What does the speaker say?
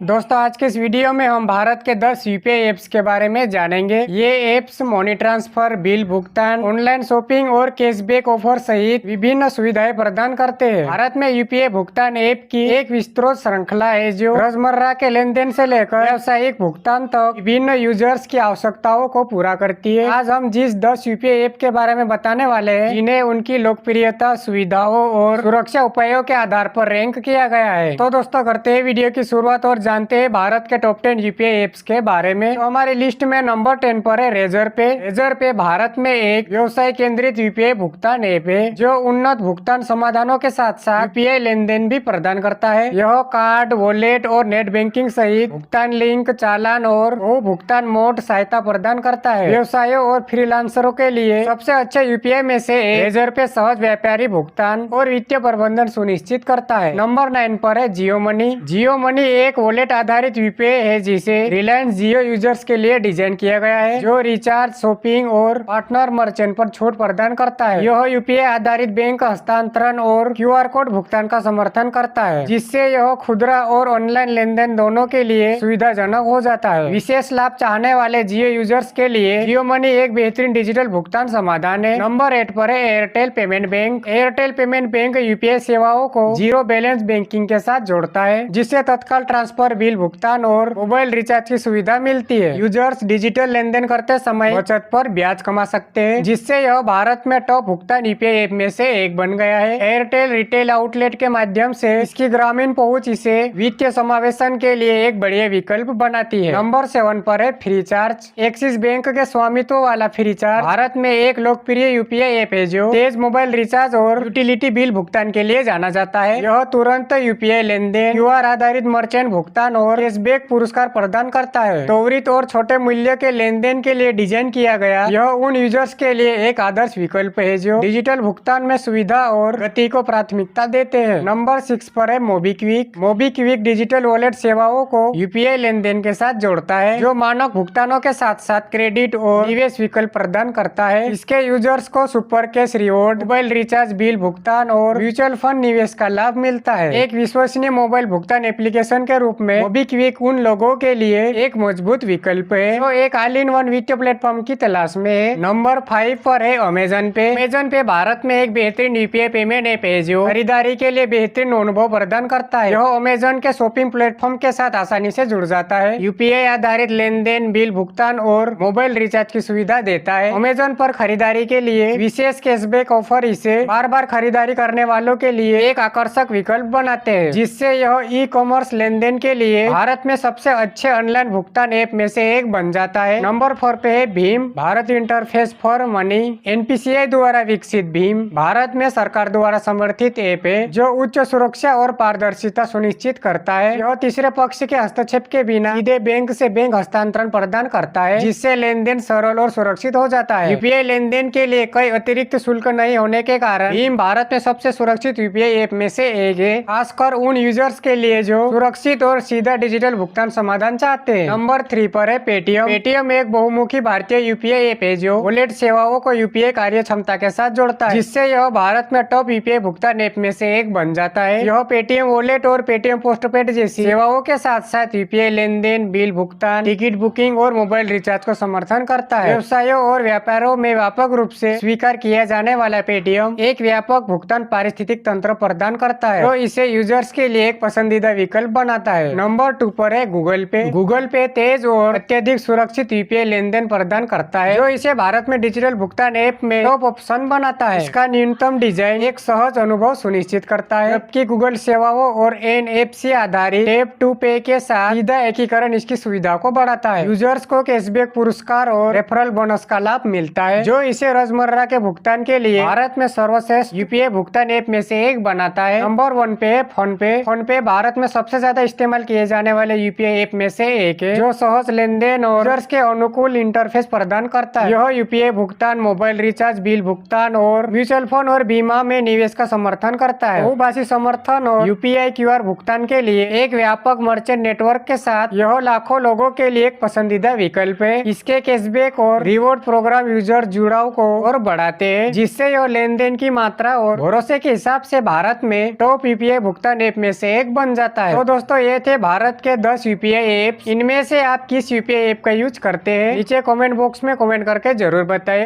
दोस्तों आज के इस वीडियो में हम भारत के 10 यूपीआई ऐप्स के बारे में जानेंगे। ये ऐप्स मनी ट्रांसफर, बिल भुगतान, ऑनलाइन शॉपिंग और कैशबैक ऑफर सहित विभिन्न सुविधाएं प्रदान करते हैं। भारत में यूपीआई भुगतान ऐप की एक विस्तृत श्रृंखला है जो रोजमर्रा के लेन देन से लेकर व्यावसायिक भुगतान तक विभिन्न यूजर्स की आवश्यकताओं को पूरा करती है। आज हम जिस 10 यूपीआई ऐप के बारे में बताने वाले हैं जिन्हें उनकी लोकप्रियता, सुविधाओं और सुरक्षा उपायों के आधार पर रैंक किया गया है। तो दोस्तों करते हैं वीडियो की शुरुआत और जानते हैं भारत के टॉप 10 यूपीआई ऐप्स के बारे में। तो हमारी लिस्ट में नंबर 10 पर है रेजरपे। रेजरपे भारत में एक व्यवसाय केंद्रित यूपीआई भुगतान ऐप है जो उन्नत भुगतान समाधानों के साथ साथ यूपीआई लेन देन भी प्रदान करता है। यह कार्ड, वॉलेट और नेट बैंकिंग सहित भुगतान लिंक, चालान और भुगतान मोड सहायता प्रदान करता है। व्यवसायों और फ्रीलांसरों के लिए सबसे अच्छे यूपीआई में से रेजरपे सहज व्यापारी भुगतान और वित्तीय प्रबंधन सुनिश्चित करता है। नंबर 9 पर है जियो मनी। जियो मनी एक वॉलेट आधारित यूपीआई है जिसे रिलायंस जियो यूजर्स के लिए डिजाइन किया गया है, जो रिचार्ज, शॉपिंग और पार्टनर मर्चेंट पर छूट प्रदान करता है। यह यूपीआई आधारित बैंक हस्तांतरण और क्यूआर कोड भुगतान का समर्थन करता है, जिससे यह खुदरा और ऑनलाइन लेन देन दोनों के लिए सुविधाजनक हो जाता है। विशेष लाभ चाहने वाले जियो यूजर्स के लिए जियो मनी एक बेहतरीन डिजिटल भुगतान समाधान है। नंबर 8 पर है Airtel payment bank. Airtel payment bank UPI सेवाओं को जीरो बैलेंस बैंकिंग के साथ जोड़ता है, जिससे तत्काल ट्रांसफर, बिल भुगतान और मोबाइल रिचार्ज की सुविधा मिलती है। यूजर्स डिजिटल लेन देन करते समय बचत पर ब्याज कमा सकते हैं, जिससे यह भारत में टॉप भुगतान यूपीआई ऐप में से एक बन गया है। एयरटेल रिटेल आउटलेट के माध्यम से इसकी ग्रामीण पहुंच इसे वित्तीय समावेशन के लिए एक बढ़िया विकल्प बनाती है। नंबर 7 पर है फ्रीचार्ज। एक्सिस बैंक के स्वामित्व वाला फ्रीचार्ज भारत में एक लोकप्रिय यूपीआई ऐप है जो तेज मोबाइल रिचार्ज और यूटिलिटी बिल भुगतान के लिए जाना जाता है। यह तुरंत यूपीआई लेन देन, क्यूआर आधारित मर्चेंट भुगतान और कैशबैक पुरस्कार प्रदान करता है। त्वरित और छोटे मूल्य के लेन देन के लिए डिजाइन किया गया यह उन यूजर्स के लिए एक आदर्श विकल्प है जो डिजिटल भुगतान में सुविधा और गति को प्राथमिकता देते हैं। नंबर 6 पर है मोबीक्विक। मोबीक्विक डिजिटल वॉलेट सेवाओं को यूपीआई लेन देन के साथ जोड़ता है, जो मानक भुगतानों के साथ साथ क्रेडिट और निवेश विकल्प प्रदान करता है। इसके यूजर्स को super cash reward, mobile recharge, bill भुगतान और म्यूचुअल फंड निवेश का लाभ मिलता है। एक विश्वसनीय मोबाइल भुगतान एप्लीकेशन के रूप में मोबीक्विक उन लोगों के लिए एक मजबूत विकल्प है जो एक ऑल इन वन वित्तीय प्लेटफॉर्म की तलाश में है। नंबर 5 पर है अमेजन पे। अमेजन पे भारत में एक बेहतरीन यूपीआई पेमेंट ऐप है जो खरीदारी के लिए बेहतरीन अनुभव प्रदान करता है। यह अमेजन के शॉपिंग प्लेटफॉर्म के साथ आसानी से जुड़ जाता है, यूपीआई आधारित लेन देन, बिल भुगतान और मोबाइल रिचार्ज की सुविधा देता है। अमेजन पर खरीदारी के लिए विशेष कैशबैक ऑफर इसे बार बार खरीदारी करने वालों के लिए एक आकर्षक विकल्प बनाते हैं, जिससे यह ई कॉमर्स लेन देन के लिए भारत में सबसे अच्छे ऑनलाइन भुगतान ऐप में से एक बन जाता है। नंबर 4 पे है Bhim, Bharat interface for money. NPCI द्वारा विकसित भीम भारत में सरकार द्वारा समर्थित ऐप है जो उच्च सुरक्षा और पारदर्शिता सुनिश्चित करता है। यह तीसरे पक्ष के हस्तक्षेप के बिना सीधे बैंक से बैंक हस्तांतरण प्रदान करता है, जिससे लेन देन सरल और सुरक्षित हो जाता है। यूपीआई लेन देन के लिए कोई अतिरिक्त शुल्क नहीं होने के कारण भीम भारत में सबसे सुरक्षित यूपीआई ऐप में से एक है, खासकर उन यूजर्स के लिए जो सुरक्षित और सीधा डिजिटल भुगतान समाधान चाहते हैं। नंबर 3 पर है पेटीएम। पेटीएम एक बहुमुखी भारतीय यूपीआई ऐप है जो वॉलेट सेवाओं को यूपीआई कार्य क्षमता के साथ जोड़ता है, जिससे यह भारत में टॉप यूपीआई भुगतान ऐप में से एक बन जाता है। यह पेटीएम वॉलेट और पेटीएम पोस्टपेड जैसी सेवाओं के साथ साथ यूपीआई लेन देन, बिल भुगतान, टिकट बुकिंग और मोबाइल रिचार्ज को समर्थन करता है। व्यवसायों और व्यापारों में व्यापक रूप से स्वीकार किया जाने वाला पेटीएम एक व्यापक भुगतान पारिस्थितिक तंत्र प्रदान करता है, तो इसे यूजर्स के लिए एक पसंदीदा विकल्प बनाता है। नंबर 2 पर है गूगल पे। गूगल पे तेज और अत्यधिक सुरक्षित यूपीआई लेन देन प्रदान करता है, जो इसे भारत में डिजिटल भुगतान ऐप में टॉप ऑप्शन बनाता है। इसका न्यूनतम डिजाइन एक सहज अनुभव सुनिश्चित करता है, जबकि गूगल सेवाओं और एनएफसी आधारित टैप टू पे के साथ सीधा एकीकरण इसकी सुविधा को बढ़ाता है। यूजर्स को कैशबैक पुरस्कार और रेफरल बोनस का लाभ मिलता है, जो इसे रोजमर्रा के भुगतान के लिए भारत में सर्वश्रेष्ठ यूपीआई भुगतान ऐप में से एक बनाता है। नंबर 1 पे है फोन पे। फोन पे भारत में सबसे ज्यादा इस्तेमाल किए जाने वाले यूपीआई ऐप में से एक है, जो सहज लेन देन और यूजर्स के अनुकूल इंटरफेस प्रदान करता है। यह यूपीआई भुगतान, मोबाइल रिचार्ज, बिल भुगतान और म्यूचुअल फंड और बीमा में निवेश का समर्थन करता है। बहुभाषी समर्थन और यूपीआई क्यूआर भुगतान के लिए एक व्यापक मर्चेंट नेटवर्क के साथ यह लाखों लोगों के लिए एक पसंदीदा विकल्प है। इसके कैशबैक और रिवॉर्ड प्रोग्राम यूजर जुड़ाव को और बढ़ाते हैं, जिससे यह लेन देन की मात्रा और भरोसे के हिसाब से भारत में टॉप यूपीआई भुगतान ऐप में से एक बन जाता है। तो दोस्तों ये थे थे भारत के 10 यूपीआई ऐप। इनमें से आप किस यूपीआई ऐप का यूज करते हैं? नीचे कमेंट बॉक्स में कमेंट करके जरूर बताएं।